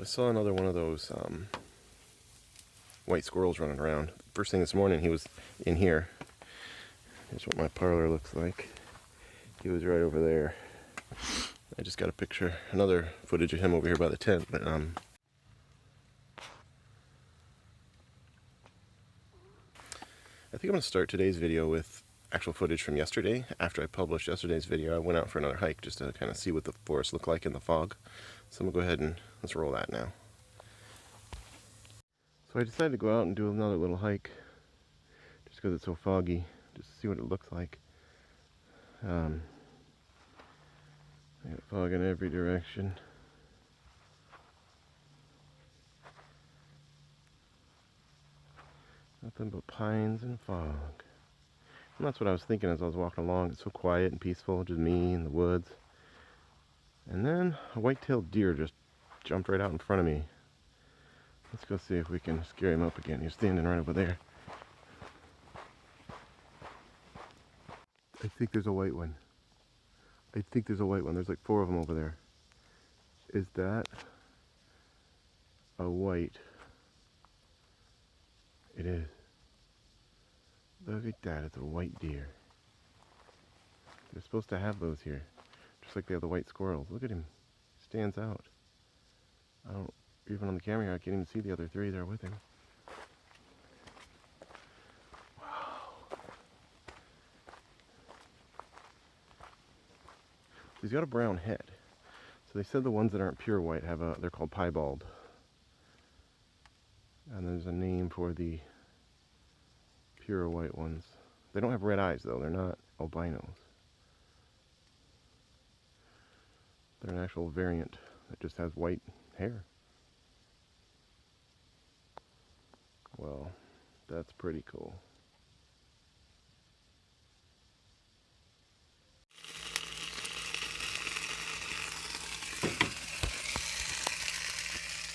So I saw another one of those white squirrels running around. First thing this morning, he was in here. Here's what my parlor looks like. He was right over there. I just got a picture, another footage of him over here by the tent. But I think I'm going to start today's video with actual footage from yesterday. After I published yesterday's video, I went out for another hike just to kind of see what the forest looked like in the fog. So I'm going to go ahead and let's roll that now. So I decided to go out and do another little hike just because it's so foggy, just to see what it looks like. I got fog in every direction. Nothing but pines and fog. And that's what I was thinking as I was walking along. It's so quiet and peaceful, just me and the woods. And then a white-tailed deer just jumped right out in front of me. Let's go see if we can scare him up again. He's standing right over there. I think there's a white one. There's like 4 of them over there. Is that a white? It is. Look at that, it's a white deer. They're supposed to have those here. Just like they have the white squirrels. Look at him. He stands out. I don't, even on the camera here, I can't even see the other 3 there with him. Wow. He's got a brown head. So they said the ones that aren't pure white have they're called piebald. And there's a name for the pure white ones. They don't have red eyes though, they're not albinos. They're an actual variant that just has white hair. Well, that's pretty cool.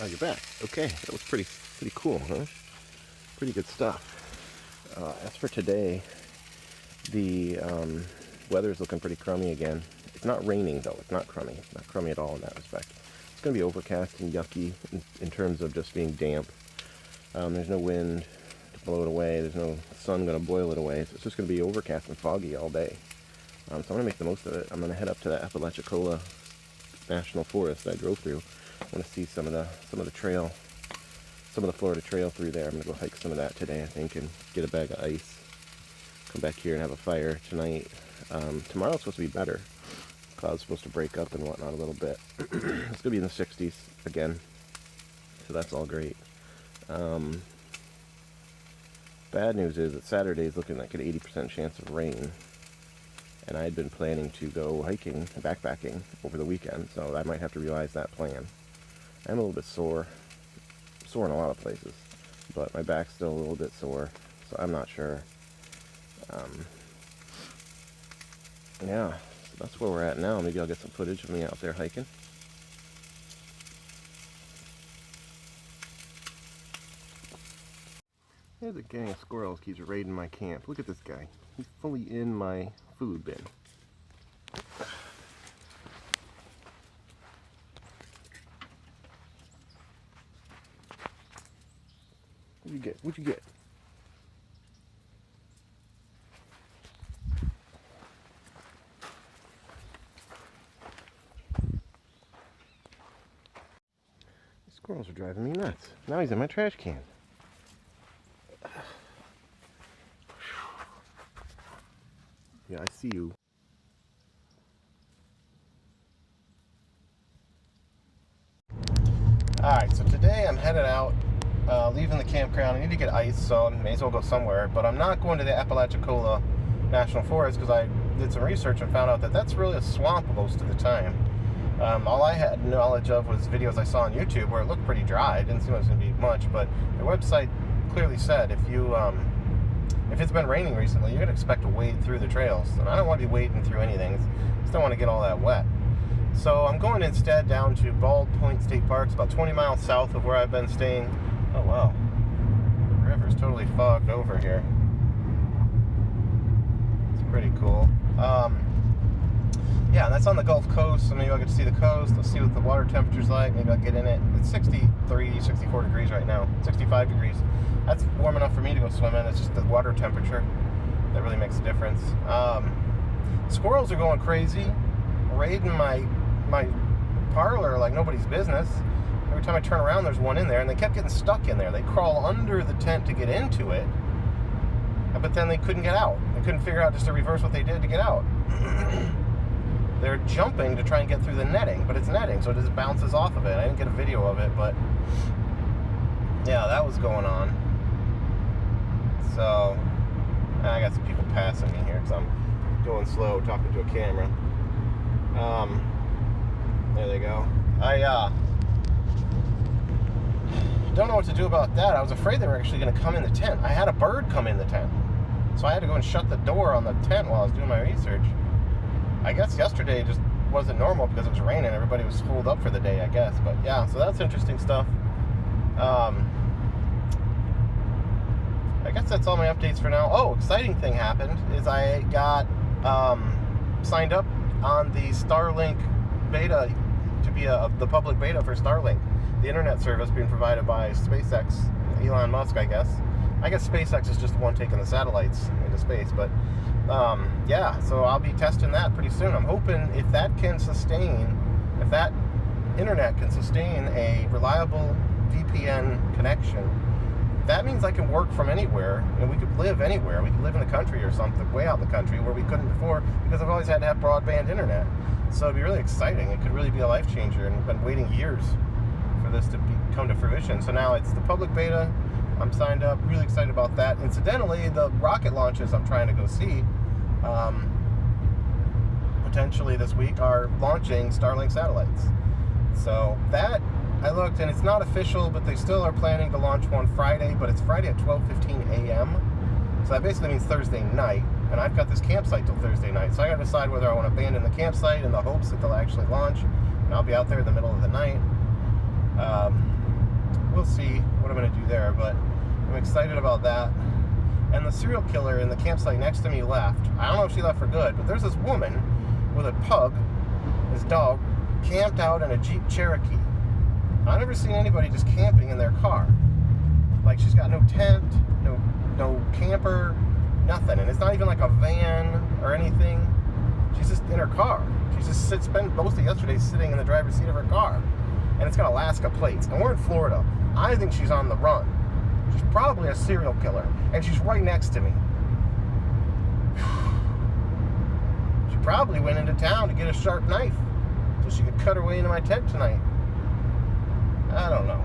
Oh, you're back. Okay, that was pretty cool, huh? Pretty good stuff. As for today, the weather's looking pretty crummy again. It's not raining though. It's not crummy. It's not crummy at all in that respect. It's going to be overcast and yucky in terms of just being damp. There's no wind to blow it away. There's no sun going to boil it away. So it's just going to be overcast and foggy all day. So I'm going to make the most of it. I'm going to head up to the Apalachicola National Forest that I drove through. I want to see some of the trail, some of the Florida Trail through there. I'm going to go hike some of that today, I think, and get a bag of ice. Come back here and have a fire tonight. Tomorrow it's supposed to be better. Clouds supposed to break up and whatnot a little bit. It's going to be in the 60s again, so that's all great. Bad news is that Saturday is looking like an 80% chance of rain, and I had been planning to go hiking and backpacking over the weekend, so I might have to revise that plan. I'm a little bit sore in a lot of places, but my back's still a little bit sore, so I'm not sure. Yeah, so that's where we're at now. Maybe I'll get some footage of me out there hiking. There's a gang of squirrels keeps raiding my camp. Look at this guy. He's fully in my food bin. What'd you get? What'd you get? These squirrels are driving me nuts. Now he's in my trash can. Yeah, I see you. Alright, so today I'm headed out, leaving the campground. I need to get ice, so I may as well go somewhere. But I'm not going to the Apalachicola National Forest because I did some research and found out that that's really a swamp most of the time. All I had knowledge of was videos I saw on YouTube where it looked pretty dry. It didn't seem like it was going to be much, but the website clearly said if it's been raining recently, you're going to expect to wade through the trails. And I don't want to be wading through anything. I just don't want to get all that wet. So I'm going instead down to Bald Point State Park. It's about 20 miles south of where I've been staying. Oh, wow. The river's totally fogged over here. It's pretty cool. yeah, that's on the Gulf Coast, so maybe I'll get to see the coast. I'll see what the water temperature's like. Maybe I'll get in it. It's 63, 64 degrees right now. 65 degrees. That's warm enough for me to go swim in. It's just the water temperature that really makes a difference. Squirrels are going crazy, raiding my parlor like nobody's business. Every time I turn around, there's one in there, and they kept getting stuck in there. They crawl under the tent to get into it, but then they couldn't get out. They couldn't figure out just to reverse what they did to get out. They're jumping to try and get through the netting, but it's netting, so it just bounces off of it. I didn't get a video of it, but yeah, that was going on. So I got some people passing me here because I'm going slow talking to a camera. There they go. I don't know what to do about that. I was afraid they were actually going to come in the tent. I had a bird come in the tent, so I had to go and shut the door on the tent while I was doing my research. I guess yesterday just wasn't normal because it was raining. Everybody was holed up for the day, I guess. But yeah, so that's interesting stuff. I guess that's all my updates for now. Oh, exciting thing happened is I got signed up on the Starlink beta to be the public beta for Starlink, the internet service being provided by SpaceX, Elon Musk, I guess. I guess SpaceX is just the one taking the satellites into space, but yeah, so I'll be testing that pretty soon. I'm hoping if that can sustain, if that internet can sustain a reliable VPN connection, that means I can work from anywhere, and we could live anywhere. We could live in the country or something, way out in the country where we couldn't before, because I've always had to have broadband internet. So it'd be really exciting. It could really be a life changer, and I've been waiting years for this to come to fruition. So now it's the public beta. I'm signed up, really excited about that. Incidentally, the rocket launches I'm trying to go see potentially this week are launching Starlink satellites. So that, I looked, and it's not official, but they still are planning to launch one Friday, but it's Friday at 12:15 a.m. So that basically means Thursday night, and I've got this campsite till Thursday night. So I got to decide whether I want to abandon the campsite in the hopes that they'll actually launch, and I'll be out there in the middle of the night. We'll see what I'm going to do there, but I'm excited about that. And the serial killer in the campsite next to me left. I don't know if she left for good, but there's this woman with a pug, this dog, camped out in a Jeep Cherokee. I've never seen anybody just camping in their car. Like, she's got no tent, no camper, nothing. And it's not even like a van or anything. She's just in her car. She just spent most of yesterday sitting in the driver's seat of her car. And it's got Alaska plates. And we're in Florida. I think she's on the run. She's probably a serial killer. And she's right next to me. She probably went into town to get a sharp knife so she could cut her way into my tent tonight. I don't know.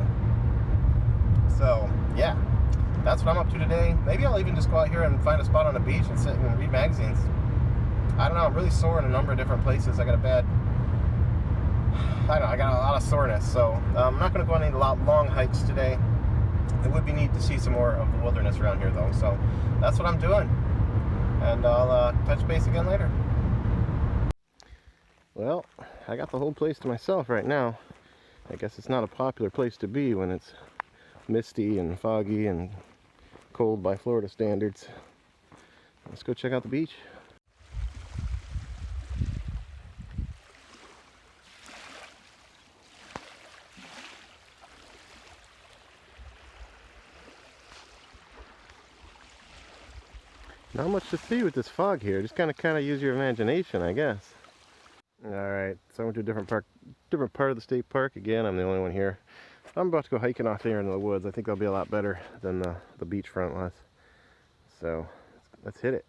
So, yeah. That's what I'm up to today. Maybe I'll even just go out here and find a spot on the beach and sit and read magazines. I don't know. I'm really sore in a number of different places. I got a lot of soreness. So, I'm not going to go on any long hikes today. It would be neat to see some more of the wilderness around here, though. So, that's what I'm doing. And I'll touch base again later. Well, I got the whole place to myself right now. I guess it's not a popular place to be when it's misty and foggy and cold by Florida standards. Let's go check out the beach. Not much to see with this fog here. Just kind of use your imagination, I guess. Alright, so I went to a different part of the state park. Again, I'm the only one here. I'm about to go hiking off there into the woods. I think that'll be a lot better than the beachfront was. So, let's hit it.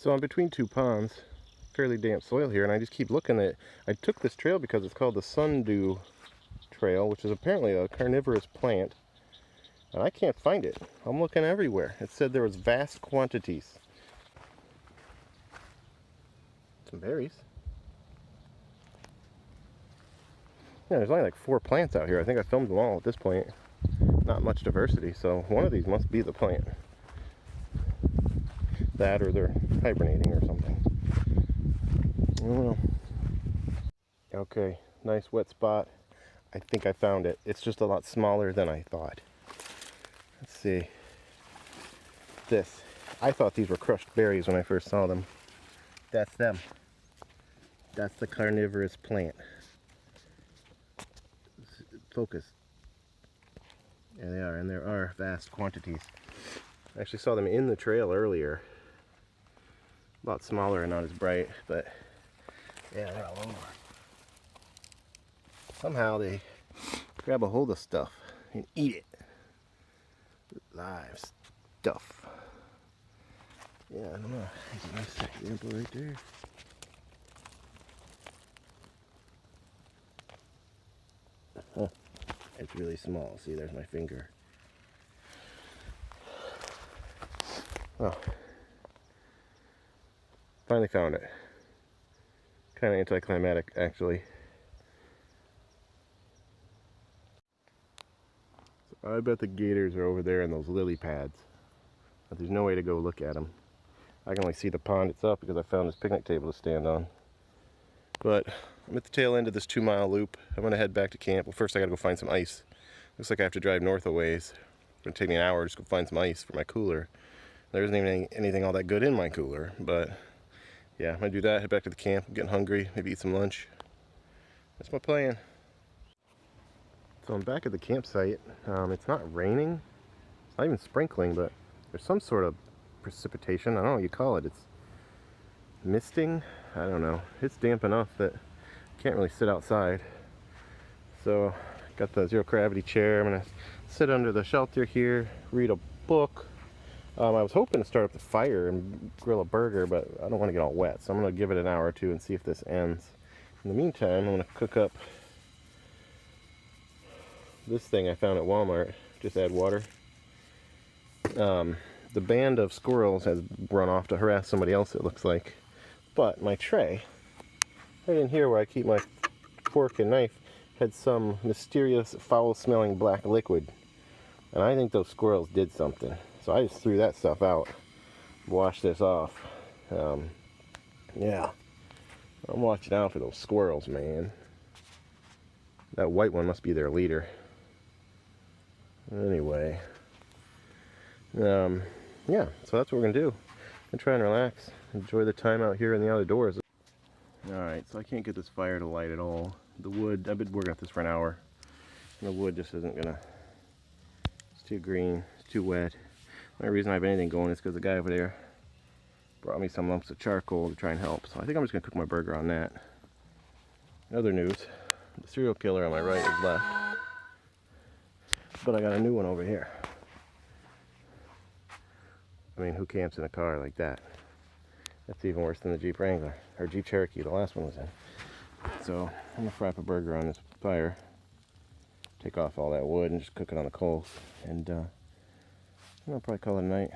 So I'm between two ponds, fairly damp soil here, and I just keep looking at. I took this trail because it's called the Sundew trail, which is apparently a carnivorous plant, and I can't find it. I'm looking everywhere. It said there was vast quantities. Some berries. Yeah, there's only like 4 plants out here. I think I filmed them all at this point. Not much diversity, so one of these must be the plant. That or they're hibernating or something. I don't know. Okay, nice wet spot. I think I found it. It's just a lot smaller than I thought. Let's see. This. I thought these were crushed berries when I first saw them. That's them. That's the carnivorous plant. Focus. There they are, and there are vast quantities. I actually saw them in the trail earlier. A lot smaller and not as bright, but yeah, they're all over. Somehow they grab a hold of stuff and eat it. Live stuff. Yeah, I don't know. There's a nice example right there. Huh. It's really small. See, there's my finger. Oh. Finally found it. Kind of anticlimactic, actually. So I bet the gators are over there in those lily pads. But there's no way to go look at them. I can only see the pond itself because I found this picnic table to stand on. But I'm at the tail end of this 2-mile loop. I'm gonna head back to camp. Well, first I gotta go find some ice. Looks like I have to drive north a ways. It's gonna take me an hour just to go find some ice for my cooler. There isn't even anything all that good in my cooler, but yeah, I'm gonna do that, head back to the camp. I'm getting hungry, maybe eat some lunch. That's my plan. So I'm back at the campsite. It's not raining. It's not even sprinkling, but there's some sort of precipitation. I don't know what you call it. It's misting. I don't know. It's damp enough that I can't really sit outside. So got the zero gravity chair. I'm gonna sit under the shelter here, read a book. I was hoping to start up the fire and grill a burger, but I don't want to get all wet, so I'm going to give it an hour or two and see if this ends. In the meantime, I'm going to cook up this thing I found at Walmart. Just add water. The band of squirrels has run off to harass somebody else, it looks like. But my tray, right in here where I keep my fork and knife, had some mysterious foul-smelling black liquid. And I think those squirrels did something. So I just threw that stuff out, washed this off. Yeah, I'm watching out for those squirrels, man. That white one must be their leader. Anyway, yeah, so that's what we're gonna do. I'm try and relax, enjoy the time out here in the outdoors. Alright, so I can't get this fire to light at all. The wood, I've been working at this for an hour, and the wood just isn't gonna, it's too green, it's too wet. The only reason I have anything going is because the guy over there brought me some lumps of charcoal to try and help. So I think I'm just going to cook my burger on that. In other news, the serial killer on my right is left. But I got a new one over here. I mean, who camps in a car like that? That's even worse than the Jeep Wrangler, or Jeep Cherokee the last one was in. So I'm going to fry up a burger on this fire. Take off all that wood and just cook it on the coals. And I'll probably call it a night.